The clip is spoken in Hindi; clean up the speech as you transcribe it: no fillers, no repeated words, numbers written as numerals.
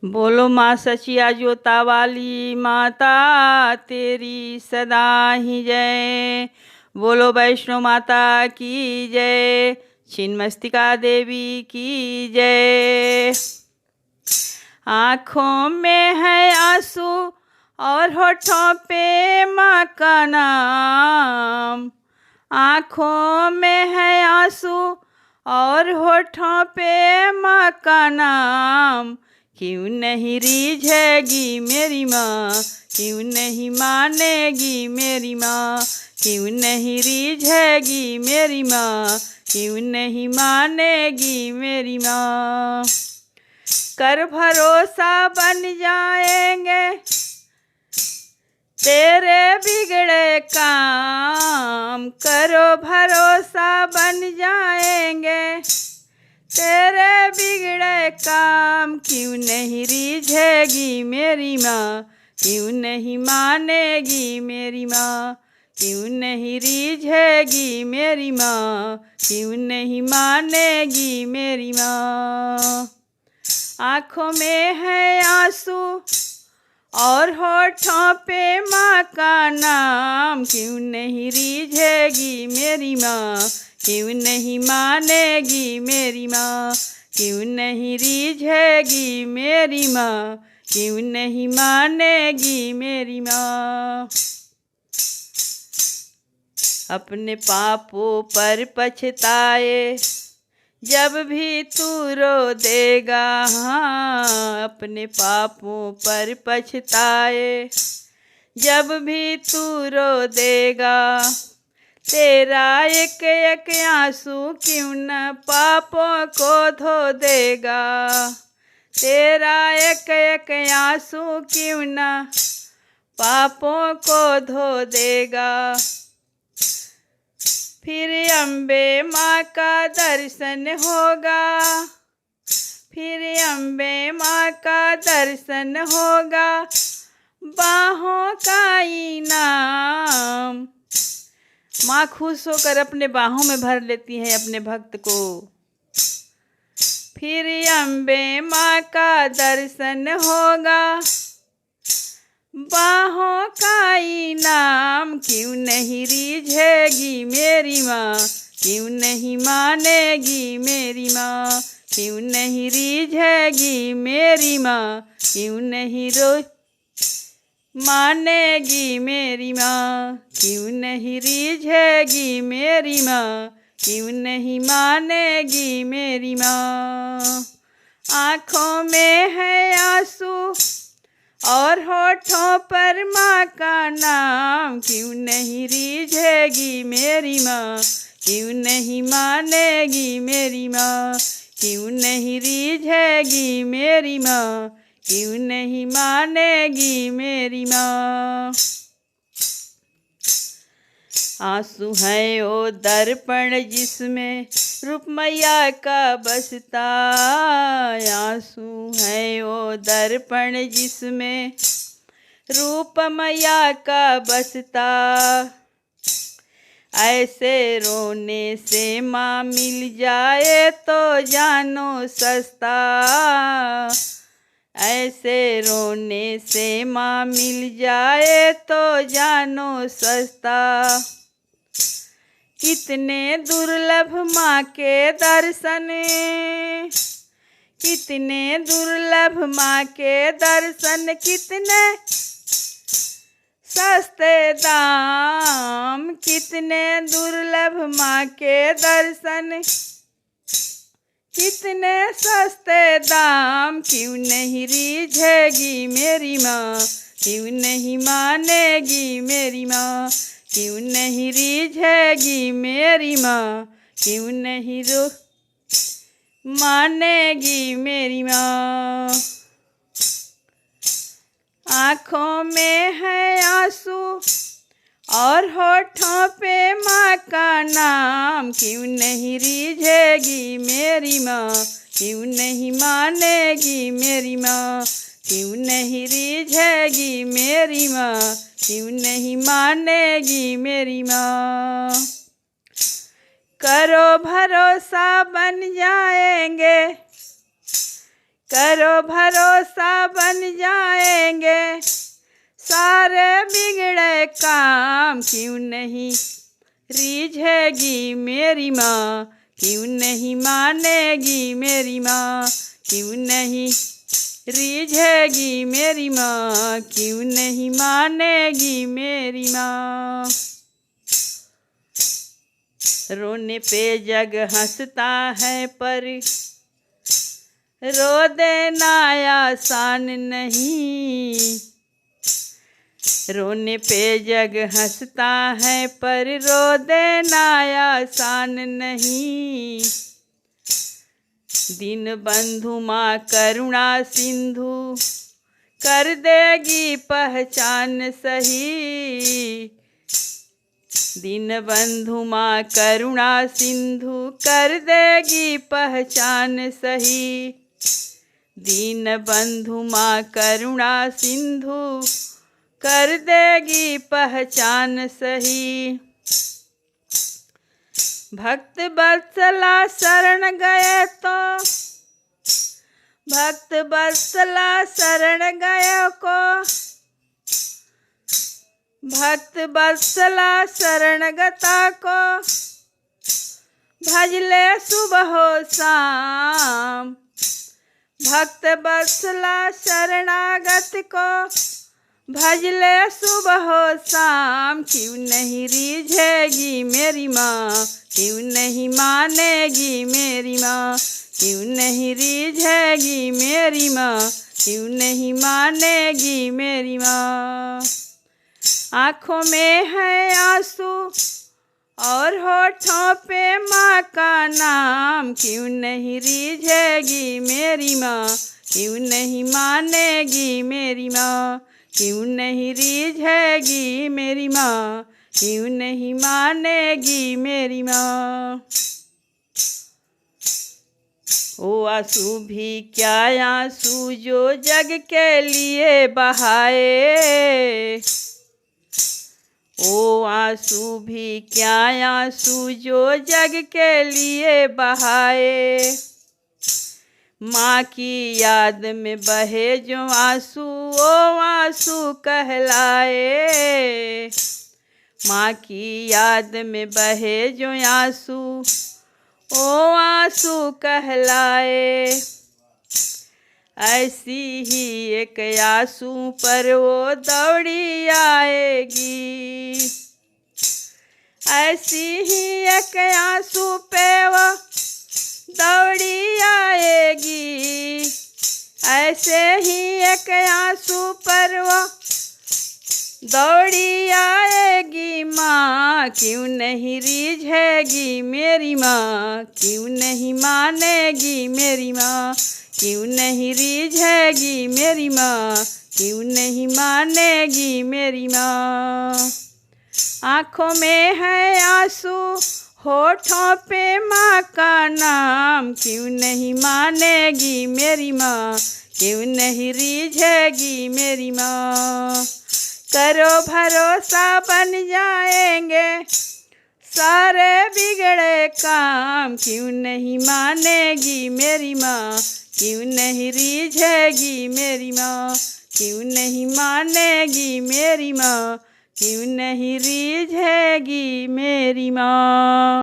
बोलो माँ सचिया जोता वाली माता तेरी सदा ही जय। बोलो वैष्णो माता की जय। छिन्नमस्तिका देवी की जय। आँखों में है आंसू और होठों पे माँ का नाम। आँखों में है आंसू और होठों पे माँ का नाम। क्यों नहीं रीझेगी मेरी माँ, क्यों नहीं मानेगी मेरी माँ, क्यों नहीं रीझेगी मेरी माँ, क्यों नहीं मानेगी मेरी माँ। कर भरोसा बन जाएंगे तेरे बिगड़े काम। करो भरोसा बन जाएंगे तेरे बिगड़े काम। क्यों नहीं रीझेगी मेरी माँ, क्यों नहीं मानेगी मेरी माँ, क्यों नहीं रीझेगी मेरी माँ, क्यों नहीं मानेगी मेरी माँ। आँखों में है आंसू और होठों पे माँ का नाम। क्यों नहीं रीझेगी मेरी माँ, क्यों नहीं मानेगी मेरी माँ, क्यों नहीं रीझेगी मेरी माँ, क्यों नहीं मानेगी मेरी माँ। अपने पापों पर पछताए जब भी तू रो देगा। हाँ, अपने पापों पर पछताए जब भी तू रो देगा। तेरा एक एक आंसू क्यों न पापों को धो देगा। तेरा एक एक आंसू क्यों न पापों को धो देगा। फिर अम्बे माँ का दर्शन होगा, फिर अम्बे माँ का दर्शन होगा, बाहों का इनाम। माँ खुश होकर अपने बाहों में भर लेती है अपने भक्त को। फिर अम्बे माँ का दर्शन होगा, बाहों का इनाम। क्यों नहीं रीझेगी मेरी माँ, क्यों नहीं मानेगी मेरी माँ, क्यों नहीं रीझेगी मेरी माँ, क्यों नहीं मानेगी मेरी माँ, क्यों नहीं रीझेगी मेरी माँ, क्यों नहीं मानेगी मेरी माँ। आँखों में है आंसू और होठों पर माँ का नाम। क्यों नहीं रीझेगी मेरी माँ, क्यों नहीं मानेगी मेरी माँ, क्यों नहीं रीझेगी मेरी माँ, क्यों नहीं मानेगी मेरी माँ। आंसू है ओ दर्पण जिसमें रूप मैया का बसता। आंसू है ओ दर्पण जिसमें रूप मैया का बसता। ऐसे रोने से माँ मिल जाए तो जानो सस्ता। ऐसे रोने से माँ मिल जाए तो जानो सस्ता। कितने दुर्लभ माँ के दर्शन, कितने दुर्लभ माँ के दर्शन, कितने सस्ते दाम। कितने दुर्लभ माँ के दर्शन, कितने सस्ते दाम। क्यों नहीं रीझेगी मेरी माँ, क्यों नहीं मानेगी मेरी माँ, क्यों नहीं रीझेगी मेरी माँ, क्यों नहीं मानेगी मेरी माँ। आँखों में है आंसू और होठों पे माँ का नाम। क्यों नहीं रीझेगी मेरी माँ, क्यों नहीं मानेगी मेरी माँ, क्यों नहीं रीझेगी मेरी माँ, क्यों नहीं मानेगी मेरी माँ। करो भरोसा बन जाएंगे करो भरोसा बन जाएंगे सारे बिगड़े काम। क्यों नहीं रीझेगी मेरी माँ, क्यों नहीं मानेगी मेरी माँ, क्यों नहीं रीझेगी मेरी माँ, क्यों नहीं मानेगी मेरी माँ। रोने पे जग हंसता है पर रो देना आसान नहीं। रोने पे जग हंसता है पर रो देना आसान नहीं। दीन बंधु माँ करुणा सिंधु कर देगी पहचान सही। दीन बंधु माँ करुणा सिंधु कर देगी पहचान सही। दीन बंधु माँ करुणा सिंधु कर देगी पहचान सही। भक्त वत्सला शरण गए तो, भक्त वत्सला शरण गए को, भक्त वत्सला शरणगता को भजले सुबह शाम। भक्त वत्सला शरणागत को भजले सुबह शाम। क्यों नहीं रीझेगी मेरी माँ, क्यों नहीं मानेगी मेरी माँ, क्यों नहीं रीझेगी मेरी माँ, क्यों नहीं मानेगी मेरी माँ। आँखों में है आंसू और होठों पे माँ का नाम। क्यों नहीं रीझेगी मेरी माँ, क्यों नहीं मानेगी मेरी माँ, क्यों नहीं रीझेगी मेरी माँ, क्यों नहीं मानेगी मेरी माँ। ओ आंसू भी क्या आंसू जो जग के लिए बहाए। ओ आंसू भी क्या आंसू जो जग के लिए बहाए। माँ की याद में बहे जो आंसू ओ आंसू कहलाए। माँ की याद में बहे जो आंसू ओ आंसू कहलाए। ऐसी ही एक आंसू पर वो दौड़ी आएगी। ऐसी ही एक आंसू पे वो दौड़ी आएगी। ऐसे ही एक आंसू पर वो दौड़ी आएगी माँ। क्यों नहीं रीझेगी मेरी माँ, क्यों नहीं मानेगी मेरी माँ, क्यों नहीं रीझेगी मेरी माँ, क्यों नहीं मानेगी मेरी माँ। आँखों में है आंसू होठों पे माँ का नाम। क्यों नहीं मानेगी मेरी माँ, क्यों नहीं रीझेगी मेरी माँ। करो भरोसा बन जाएंगे सारे बिगड़े काम। क्यों नहीं मानेगी मेरी माँ, क्यों नहीं रीझेगी मेरी माँ, क्यों नहीं मानेगी मेरी माँ, क्यों नहीं रीझेगी मेरी माँ।